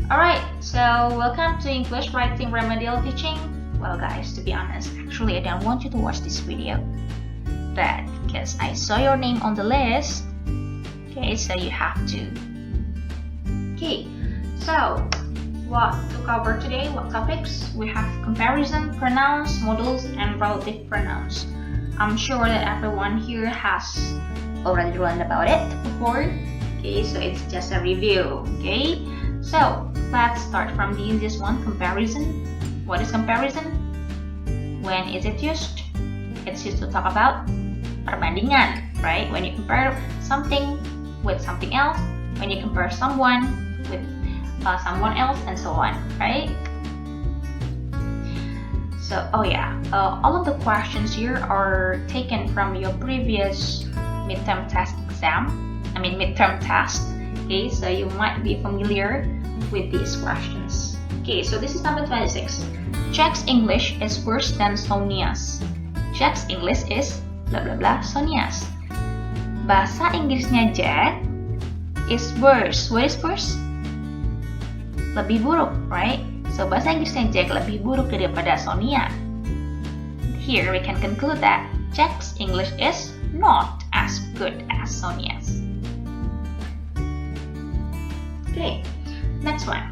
Alright, so welcome to English Writing Remedial Teaching. Well guys, to be honest, actually I don't want you to watch this video. But because I saw your name on the list, okay, so you have to. Okay, so what to cover today, what topics? We have comparison, pronouns, modals, and relative pronouns. I'm sure that everyone here has already learned about it before. Okay, so it's just a review, okay? So, let's start from the easiest one, comparison. What is comparison? When is it used? It's used to talk about perbandingan, right? When you compare something with something else, when you compare someone with someone else, and so on, right? So, all of the questions here are taken from your previous midterm test. Okay, so you might be familiar with these questions. Okay, so this is number 26. Jack's English is worse than Sonia's. Jack's English is blah blah blah Sonia's. Bahasa Inggrisnya Jack is worse. What is worse? Lebih buruk, right? So bahasa Inggrisnya Jack lebih buruk daripada Sonia. Here we can conclude that Jack's English is not as good as Sonia's. Okay, next one.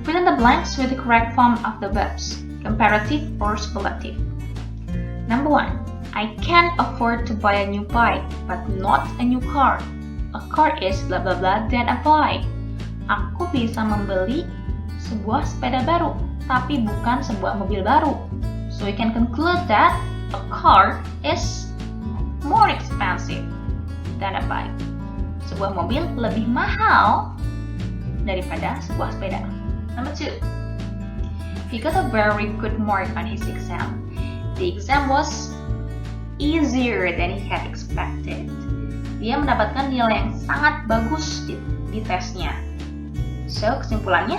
Fill in the blanks with the correct form of the verbs, comparative or superlative. Number 1. I can afford to buy a new bike, but not a new car. A car is blah blah blah then a bike. Aku bisa membeli sebuah sepeda baru, tapi bukan sebuah mobil baru. So we can conclude that a car is more expensive than a bike. Sebuah mobil lebih mahal daripada sebuah sepeda. Number 2. He got a very good mark on his exam. The exam was easier than he had expected. Dia mendapatkan nilai yang sangat bagus di tesnya. So, kesimpulannya,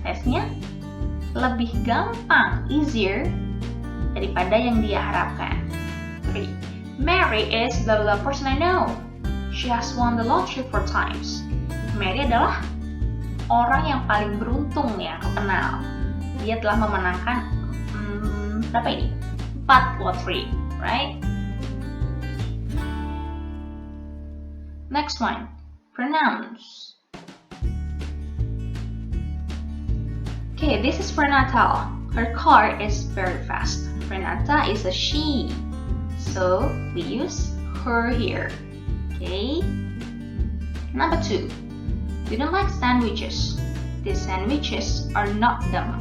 tesnya lebih gampang, easier, daripada yang dia harapkan. 3. Mary is the person I know. She has won the lottery 4 times. Mary adalah orang yang paling beruntung yang aku kenal. Dia telah memenangkan berapa ini? 4 lottery, right? Next one, pronouns. Okay, this is Renata. Her car is very fast. Renata is a she, so we use her here. Okay. Number 2. We don't like sandwiches. These sandwiches are not them.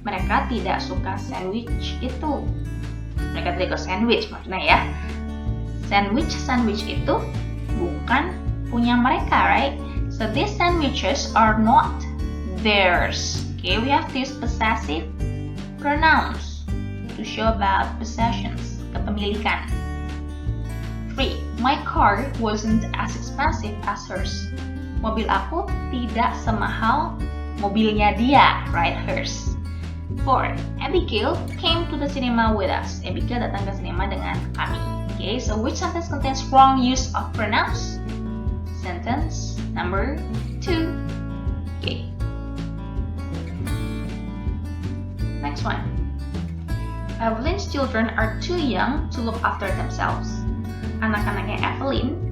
Mereka tidak suka sandwich itu. Mereka tidak suka sandwich maksudnya ya. Sandwich itu bukan punya mereka, right? So these sandwiches are not theirs. Okay, we have to use possessive pronouns to show about possessions, kepemilikan. 3. My car wasn't as expensive as hers. Mobil aku tidak semahal mobilnya dia, right? Hers. 4. Abigail came to the cinema with us. Abigail datang ke sinema dengan kami. Okay, so which sentence contains wrong use of pronouns? Sentence number 2. Okay. Next one. Evelyn's children are too young to look after themselves. Anak-anaknya Evelyn,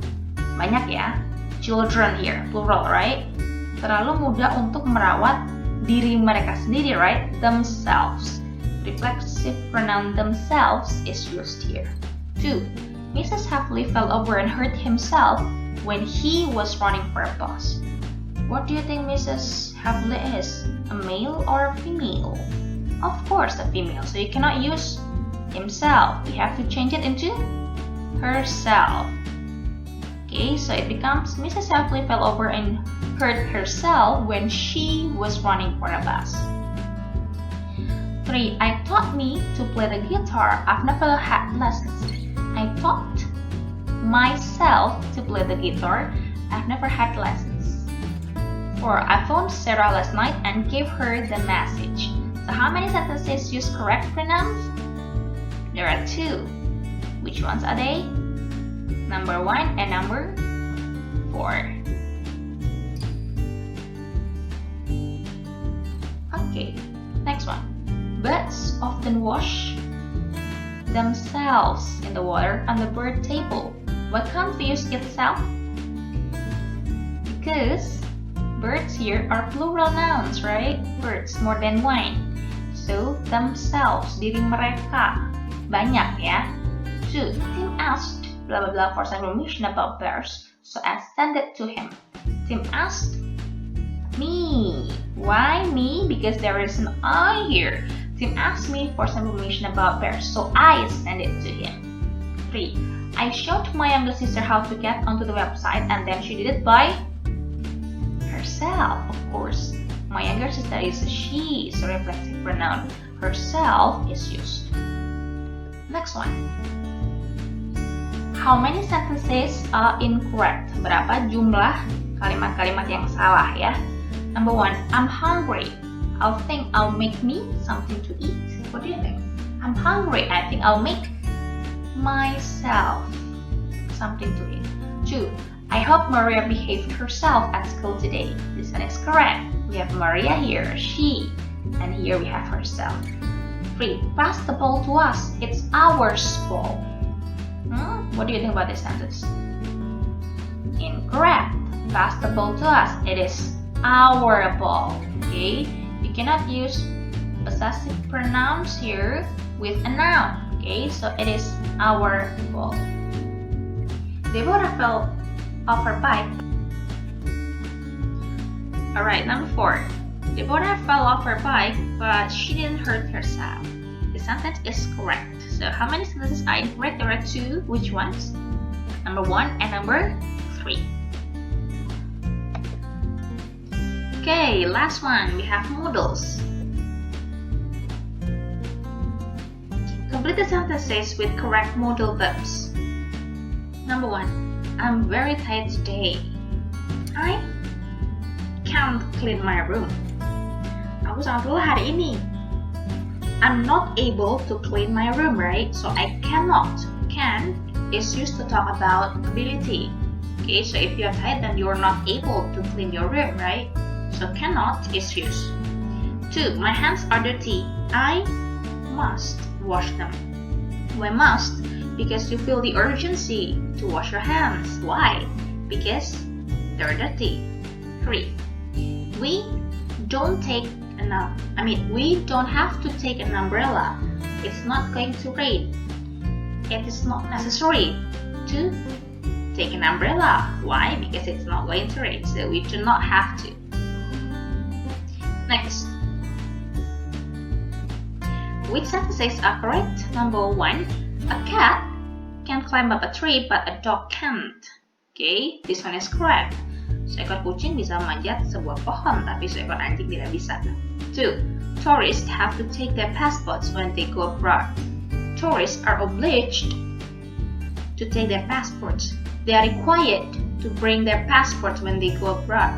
banyak ya, children here, plural, right? Terlalu muda untuk merawat diri mereka sendiri, right? Themselves. Reflexive pronoun themselves is used here. 2. Mrs. Hafley fell over and hurt himself when he was running for a bus. What do you think Mrs. Hafley is? A male or a female? Of course, a female. So you cannot use himself. You have to change it into herself. Okay, so it becomes Mrs. Hafley fell over and hurt herself when she was running for a bus. 3. I taught me to play the guitar. I've never had lessons. I taught myself to play the guitar. I've never had lessons. 4. I phoned Sarah last night and gave her the message. So how many sentences use correct pronouns? There are 2. Which ones are they? Number 1 and number 4. Next one. Birds often wash themselves in the water on the bird table. Why can't we use itself? Because birds here are plural nouns, right? Birds, more than one. So, themselves, diri mereka. Banyak ya. 2. Tim asked blah blah blah for some information about bears, so I sent it to him. Tim asked me. Why me? Because there is an I here. Tim asked me for some information about bears, so I sent it to him. 3. I showed my younger sister how to get onto the website, and then she did it by herself, of course. My younger sister is a she, so reflexive pronoun. Herself is used. Next one. How many sentences are incorrect? Berapa jumlah kalimat-kalimat yang salah ya? Number 1. I'm hungry. I think I'll make me something to eat. What do you think? I'm hungry. I think I'll make myself something to eat. 2. I hope Maria behaved herself at school today. This one is correct. We have Maria here, she, and here we have herself. 3. Pass the ball to us. It's our ball. What do you think about this sentence? Incorrect. Pass the ball to us. It is our ball. Okay? You cannot use possessive pronouns here with a noun. Okay? So it is our ball. Deborah fell off her bike. Alright, number 4. Deborah fell off her bike, but she didn't hurt herself. The sentence is correct. So how many sentences are incorrect? There are 2. Which ones? Number 1 and number 3. Okay, last one. We have modals. Complete the sentences with correct modal verbs. Number 1. I'm very tired today. I can't clean my room. Aku sangat lelah hari ini. I'm not able to clean my room, right? So I cannot. Can is used to talk about ability. Okay, so if you're tired, then you're not able to clean your room, right? So cannot is used. 2. My hands are dirty. I must wash them. Why must? Because you feel the urgency to wash your hands. Why? Because they're dirty. 3. We don't have to take an umbrella. It's not going to rain. It is not necessary to take an umbrella. Why? Because it's not going to rain, so we do not have to. Next. Which sentences are correct? Number 1. A cat can climb up a tree, but a dog can't. Okay, this one is correct. Seekor kucing bisa memanjat sebuah pohon, tapi seekor anjing tidak bisa. 2. Tourists have to take their passports when they go abroad. Tourists are obliged to take their passports. They are required to bring their passports when they go abroad.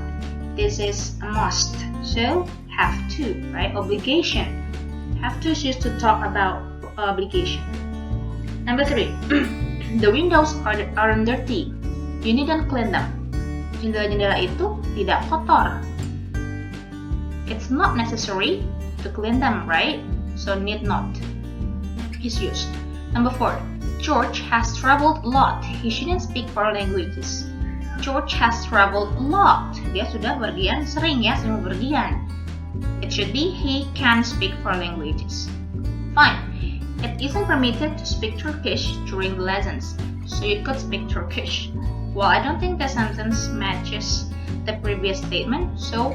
This is a must. So, have to, right? Obligation. Have to is used to talk about obligation. Number 3. The windows aren't dirty. You needn't clean them. Jendela-jendela itu tidak kotor. It's not necessary to clean them, right? So need not is used. Number 4. George has traveled a lot. He shouldn't speak 4 languages. George has traveled a lot. Dia sudah berpergian sering ya, sering berpergian. It should be he can speak 4 languages. Fine. It isn't permitted to speak Turkish during the lessons, so you could speak Turkish. Well, I don't think the sentence matches the previous statement, so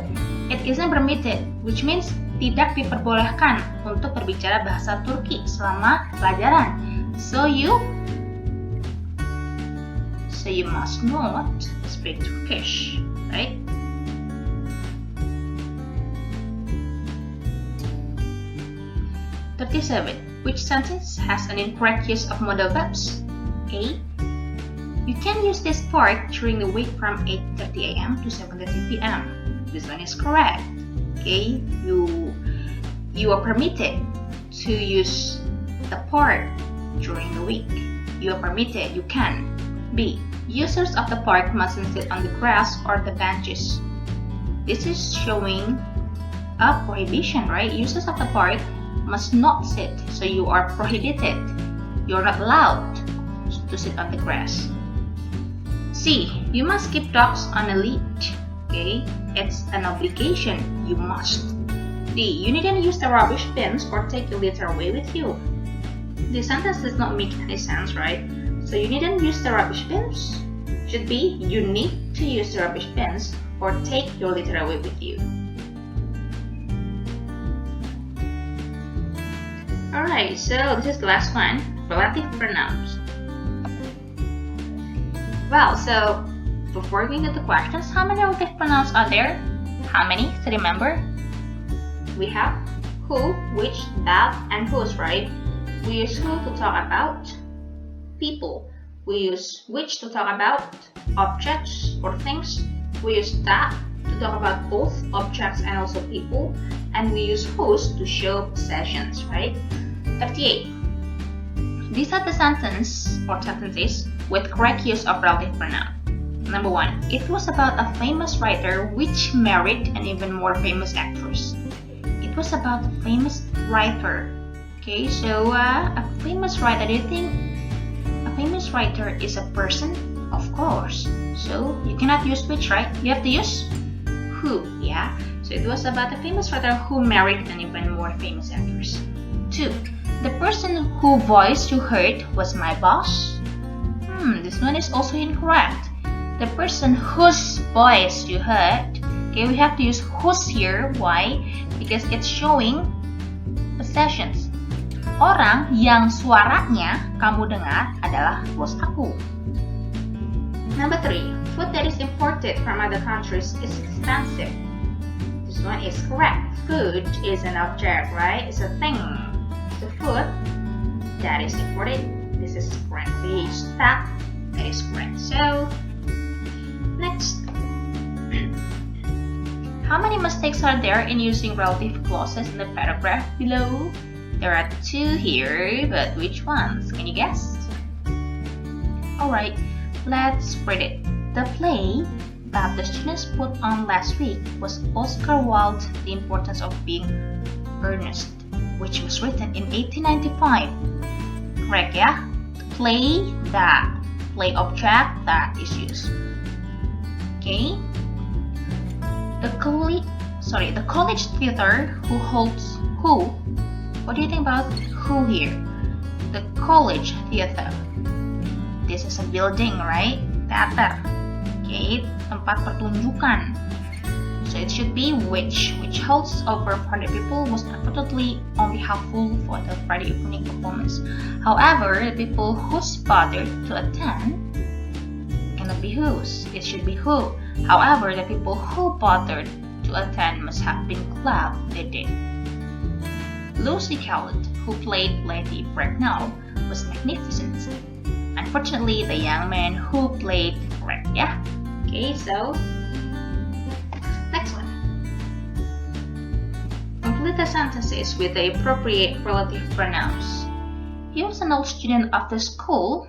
it isn't permitted, which means tidak diperbolehkan untuk berbicara bahasa Turki selama pelajaran. So you must not speak Turkish, right? Which sentence has an incorrect use of modal verbs? A. You can use this part during the week from 8:30 a.m. to 7:30 p.m. This one is correct. Okay, you are permitted to use the part during the week. You are permitted, you can. B. Users of the park mustn't sit on the grass or the benches. This is showing a prohibition, right? Users of the park must not sit, so you are prohibited. You're not allowed to sit on the grass. C. You must keep dogs on a lead. Okay, it's an obligation. You must. D. You needn't use the rubbish bins or take your litter away with you. This sentence does not make any sense, right? So you needn't use the rubbish bins. Should be you need to use the rubbish bins or take your litter away with you. Alright, so this is the last one, relative pronouns. Well, so before we get to the questions, how many relative pronouns are there? How many to remember? We have who, which, that, and whose, right? We use who to talk about people. We use which to talk about objects or things. We use that to talk about both objects and also people. And we use whose to show possessions, right? 38. These are the sentences with correct use of relative pronoun. Number 1. It was about a famous writer which married an even more famous actress. It was about a famous writer. Okay, so a famous writer, do you think a famous writer is a person? Of course. So you cannot use which, right? You have to use who, yeah? So it was about a famous writer who married an even more famous actress. 2. The person whose voice you heard was my boss. This one is also incorrect. The person whose voice you heard. Okay, we have to use whose here. Why? Because it's showing possessions. Orang yang suaranya kamu dengar adalah bos aku. Number 3. Food that is imported from other countries is expensive. This one is correct. Food is an object, right? It's a thing. The food that is imported, this is correct. We use that is correct. So, next. How many mistakes are there in using relative clauses in the paragraph below? There are 2 here, but which ones? Can you guess? Alright, let's read it. The play that the students put on last week was Oscar Wilde's The Importance of Being Earnest, which was written in 1895. Correct, yeah? Play that. Play object that is used. Okay? The college theater what do you think about who here? The college theater. This is a building, right? Theater. Okay, tempat pertunjukan. So it should be which holds over 100 people, most unfortunately only helpful for the Friday evening performance. However, the people who's bothered to attend cannot be whose. It should be who. However, the people who bothered to attend must have been glad they did. Lucy Calland, who played Lady Bracknell, was magnificent. Unfortunately, the young man who played correct, yeah? Okay, so next one. Complete the sentences with the appropriate relative pronouns. He was an old student of the school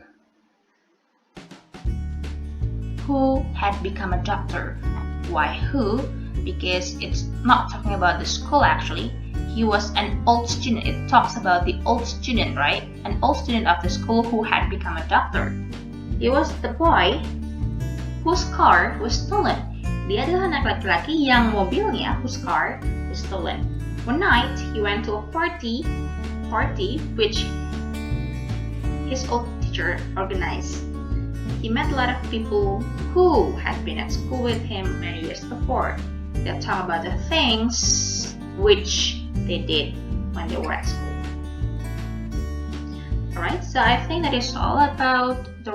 who had become a doctor. Why who? Because it's not talking about the school actually. He was an old student. It talks about the old student, right? An old student of the school who had become a doctor. He was the boy whose car was stolen. Dia adalah anak laki-laki yang mobilnya, whose car was stolen. One night, he went to a party which his old teacher organized. He met a lot of people who had been at school with him many years before. They talk about the things which they did when they were at school. Alright, so I think that is all about the